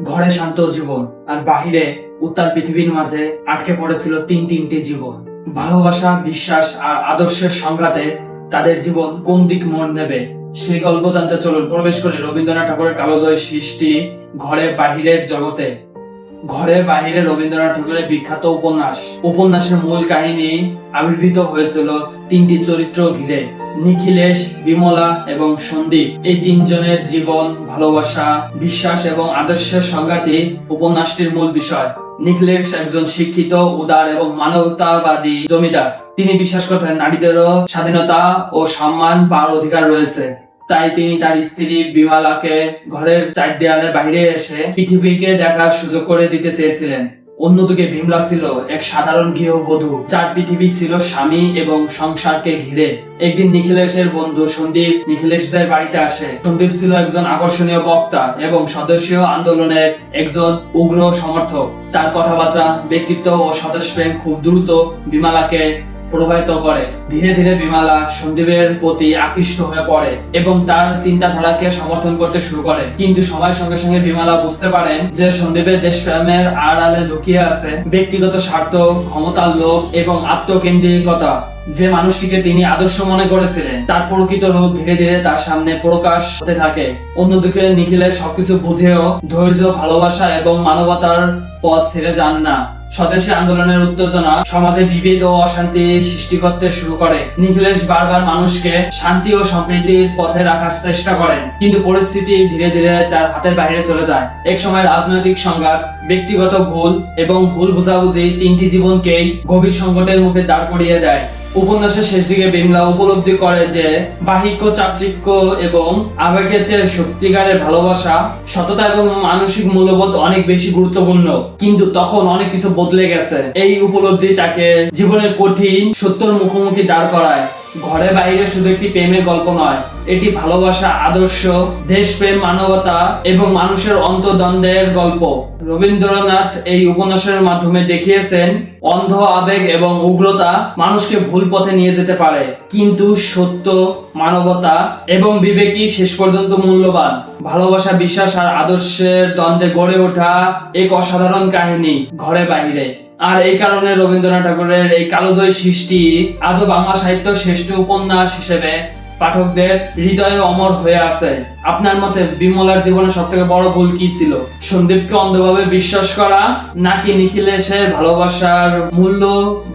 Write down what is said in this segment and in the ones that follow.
ঘরে শান্ত জীবন আর বাহিরে উত্তাল পৃথিবীর মাঝে আটকে পড়েছিল তিনটি জীবন। ভালোবাসা, বিশ্বাস আর আদর্শের সংঘাতে তাদের জীবন কোন দিক মোড় নেবে সেই গল্প জানতে চলুন প্রবেশ করি রবীন্দ্রনাথ ঠাকুরের কালোজয়ী সৃষ্টি ঘরে বাহিরের জগতে। ঘরে বাহিরে রবীন্দ্রনাথ ঠাকুরের বিখ্যাত উপন্যাসের মূল কাহিনী আবির্ভূত হয়েছিল তিনটি চরিত্র ঘিরে: নিখিলেশ, বিমলা এবং সন্দীপ। এই তিনজনের জীবন, ভালোবাসা, বিশ্বাস এবং আদর্শের সংঘাতই উপন্যাসটির মূল বিষয়। নিখিলেশ একজন শিক্ষিত, উদার এবং মানবতাবাদী জমিদার। তিনি বিশ্বাস করতেন নারীদেরও স্বাধীনতা ও সম্মান পাওয়ার অধিকার রয়েছে। তাই তিনি তার স্ত্রী বিমলাকে ঘরের চার দেয়ালের বাইরে এসে পৃথিবীকে দেখার সুযোগ করে দিতে চেয়েছিলেন। অন্যদিকে বিমলা ছিল এক সাধারণ গৃহবধূ, যার পৃথিবী ছিল স্বামী এবং সংসারকে ঘিরে। একদিন নিখিলেশের বন্ধু সন্দীপ নিখিলেশদের বাড়িতে আসে। সন্দীপ ছিল একজন আকর্ষণীয় বক্তা এবং স্বদেশীয় আন্দোলনের একজন উগ্র সমর্থক। তার কথাবার্তা, ব্যক্তিত্ব ও স্বদেশপ্রেম খুব দ্রুত বিমলাকে প্রভাবিত করে। ধীরে ধীরে বিমলা সন্দীপের প্রতি আকৃষ্ট হয়ে পড়ে এবং তার চিন্তাধারাকে সমর্থন করতে শুরু করে। কিন্তু সময়ের সঙ্গে সঙ্গে বিমলা বুঝতে পারেন যে সন্দীপের দেশপ্রেমের আড়ালে লুকিয়ে আছে ব্যক্তিগত স্বার্থ, ক্ষমতার লোভ এবং আত্মকেন্দ্রিকতা। যে মানুষটিকে তিনি আদর্শ মনে করেছিলেন তার প্রকৃত রূপ ধীরে ধীরে তার সামনে প্রকাশ হতে থাকে। অন্যদিকে নিখিলেশ সবকিছু বুঝেও ধৈর্য, ভালোবাসা এবং মানবতার পথ ছেড়ে যান না। স্বদেশী আন্দোলনের উত্তেজনা সমাজে বিভেদ ও অশান্তি সৃষ্টি করতে শুরু করে। নিখিলেশ বারবার মানুষকে শান্তি ও সম্প্রীতির পথে রাখার চেষ্টা করেন, কিন্তু পরিস্থিতি ধীরে ধীরে তার হাতের বাইরে চলে যায়। এক সময় রাজনৈতিক সংঘাত, ব্যক্তিগত ভুল এবং ভুল বোঝাবুঝি তিনটি জীবনকেই গভীর সংকটের মুখে দাঁড় করিয়ে দেয়। উপন্যাসের শেষ দিকে বিমলা উপলব্ধি করে যে বাহ্যিক চাকচিক্য এবং আবেগের চেয়ে সত্যিকারের ভালোবাসা, সততা এবং মানসিক মূল্যবোধ অনেক বেশি গুরুত্বপূর্ণ। কিন্তু তখন অনেক কিছু বদলে গেছে। এই উপলব্ধি তাকে জীবনের কঠিন সত্যের মুখোমুখি দাঁড় করায়। ঘরে বাইরে শুধু একটি প্রেমের গল্প নয়, এটি ভালোবাসা, আদর্শ, দেশপ্রেম, মানবতা এবং মানুষের অন্তর্দ্বন্দ্বের গল্প। রবীন্দ্রনাথ এই উপন্যাসের মাধ্যমে দেখিয়েছেন অন্ধ আবেগ এবং উগ্রতা মানুষকে ভুল পথে নিয়ে যেতে পারে, কিন্তু সত্য, মানবতা এবং বিবেকই শেষ পর্যন্ত মূল্যবান। ভালোবাসা, বিশ্বাস আর আদর্শের দ্বন্দ্বে গড়ে ওঠা এক অসাধারণ কাহিনী ঘরে বাইরে। আর এই কারণে রবীন্দ্রনাথ ঠাকুরের এই কালোজয়ী সৃষ্টি আজও বাংলা সাহিত্যের শ্রেষ্ঠ উপন্যাস হিসেবে পাঠকদের হৃদয়ে অমর হয়ে আছে। আপনার মতে বিমলার জীবনে সবথেকে বড় ভুল কি ছিল? সন্দীপকে অন্ধভাবে বিশ্বাস করা, নাকি নিখিলেশের ভালোবাসার মূল্য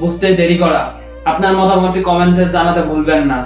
বুঝতে দেরি করা? আপনার মতামতটি কমেন্টে জানাতে ভুলবেন না।